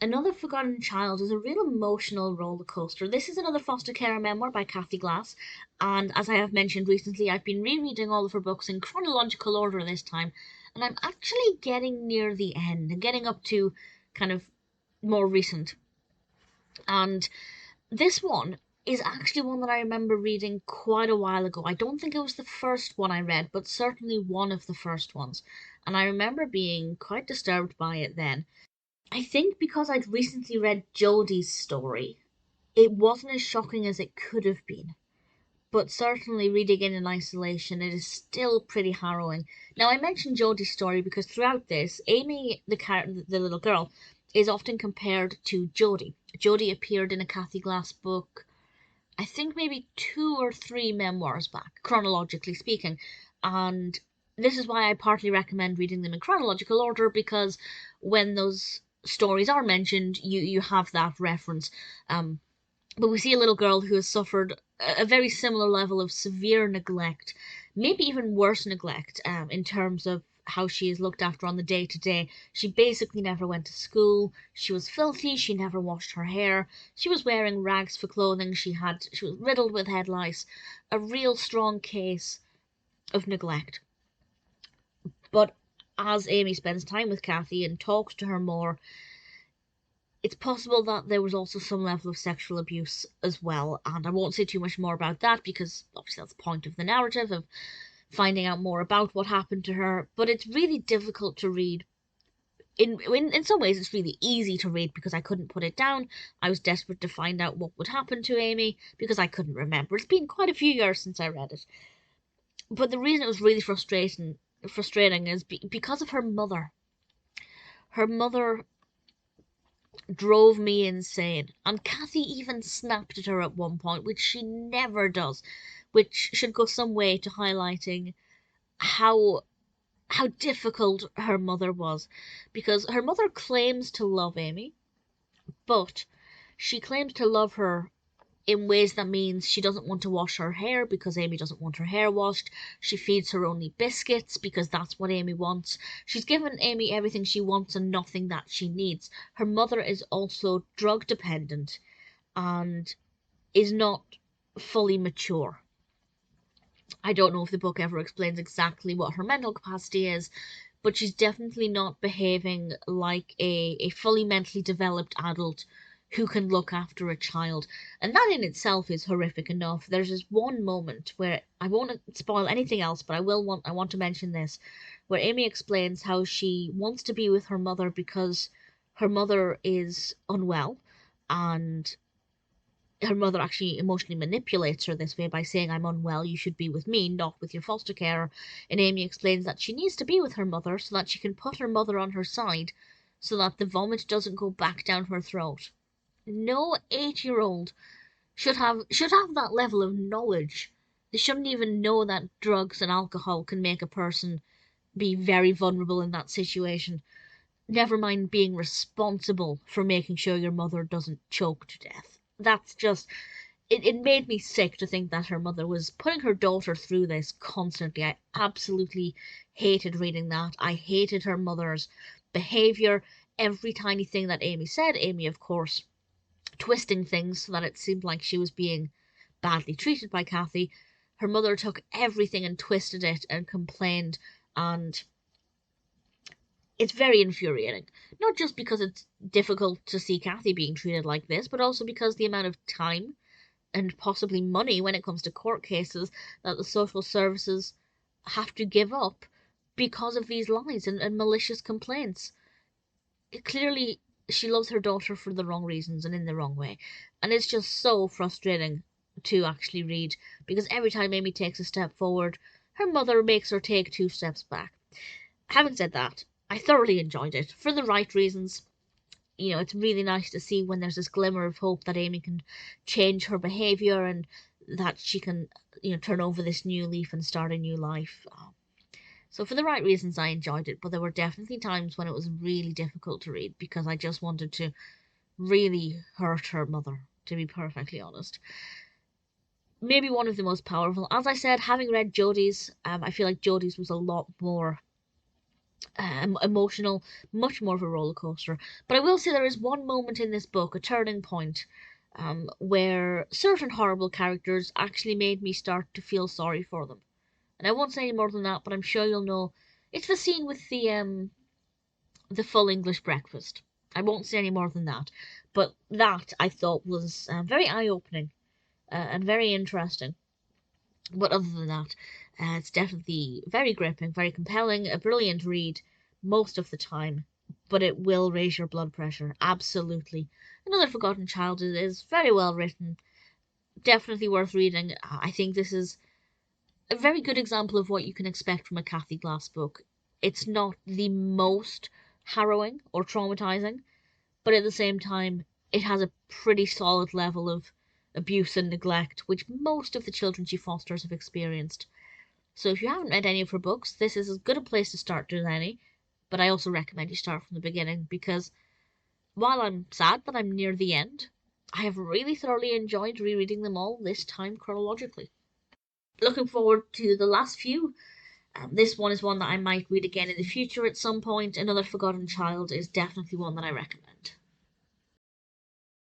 Another Forgotten Child is a real emotional roller coaster. This is another foster care memoir by Cathy Glass, and as I have mentioned recently, I've been rereading all of her books in chronological order this time, and I'm actually getting near the end and getting up to kind of more recent. And this one is actually one that I remember reading quite a while ago. I don't think it was the first one I read, but certainly one of the first ones. And I remember being quite disturbed by it then. I think because I'd recently read Jodie's story, it wasn't as shocking as it could have been. But certainly reading it in isolation, it is still pretty harrowing. Now, I mentioned Jodie's story because throughout this, Aimee, the little girl, is often compared to Jodie. Jodie appeared in a Cathy Glass book, I think maybe two or three memoirs back, chronologically speaking. And this is why I partly recommend reading them in chronological order, because when those stories are mentioned, you have that reference. But we see a little girl who has suffered a very similar level of severe neglect, maybe even worse neglect, in terms of how she is looked after on the day to day. She basically never went to school. She was filthy. She never washed her hair. She was wearing rags for clothing. She was riddled with head lice. A real strong case of neglect. But as Aimee spends time with Cathy and talks to her more, it's possible that there was also some level of sexual abuse as well, and I won't say too much more about that because obviously that's the point of the narrative of finding out more about what happened to her. But it's really difficult to read. In some ways, it's really easy to read because I couldn't put it down. I was desperate to find out what would happen to Aimee because I couldn't remember. It's been quite a few years since I read it. But the reason it was really frustrating is because of her mother. Her mother drove me insane. And Cathy even snapped at her at one point, which she never does, which should go some way to highlighting how how difficult her mother was, because her mother claims to love Aimee, but she claims to love her in ways that means she doesn't want to wash her hair because Aimee doesn't want her hair washed. She feeds her only biscuits because that's what Aimee wants. She's given Aimee everything she wants and nothing that she needs. Her mother is also drug dependent and is not fully mature. I don't know if the book ever explains exactly what her mental capacity is, but she's definitely not behaving like a fully mentally developed adult who can look after a child. And that in itself is horrific enough. There's this one moment where I won't spoil anything else, but I want to mention this, where Aimee explains how she wants to be with her mother because her mother is unwell and her mother actually emotionally manipulates her this way by saying, I'm unwell, you should be with me, not with your foster carer. And Aimee explains that she needs to be with her mother so that she can put her mother on her side so that the vomit doesn't go back down her throat. No 8-year-old should have that level of knowledge. They shouldn't even know that drugs and alcohol can make a person be very vulnerable in that situation. Never mind being responsible for making sure your mother doesn't choke to death. That's just it made me sick to think that her mother was putting her daughter through this constantly. I absolutely hated reading that. I hated her mother's behavior, every tiny thing that Aimee said. Aimee, of course, twisting things so that it seemed like she was being badly treated by Cathy. Her mother took everything and twisted it and complained, and it's very infuriating. Not just because it's difficult to see Cathy being treated like this, but also because the amount of time and possibly money when it comes to court cases that the social services have to give up because of these lies and malicious complaints. Clearly, she loves her daughter for the wrong reasons and in the wrong way. And it's just so frustrating to actually read because every time Aimee takes a step forward, her mother makes her take 2 steps back. Having said that, I thoroughly enjoyed it for the right reasons. It's really nice to see when there's this glimmer of hope that Aimee can change her behavior and that she can, turn over this new leaf and start a new life. So for the right reasons, I enjoyed it, but there were definitely times when it was really difficult to read because I just wanted to really hurt her mother, to be perfectly honest. Maybe one of the most powerful. As I said, having read Jodie's, I feel like Jodie's was a lot more emotional, much more of a roller coaster. But I will say there is one moment in this book, a turning point, where certain horrible characters actually made me start to feel sorry for them. And I won't say any more than that, but I'm sure you'll know. It's the scene with the full English breakfast. I won't say any more than that, but that I thought was very eye opening and very interesting. But other than that, it's definitely very gripping, very compelling, a brilliant read most of the time, but it will raise your blood pressure, absolutely. Another Forgotten Child is very well written, definitely worth reading. I think this is a very good example of what you can expect from a Cathy Glass book. It's not the most harrowing or traumatizing, but at the same time, it has a pretty solid level of abuse and neglect, which most of the children she fosters have experienced. So if you haven't read any of her books, this is as good a place to start as any, but I also recommend you start from the beginning because while I'm sad that I'm near the end, I have really thoroughly enjoyed rereading them all, this time chronologically. Looking forward to the last few. This one is one that I might read again in the future at some point. Another Forgotten Child is definitely one that I recommend.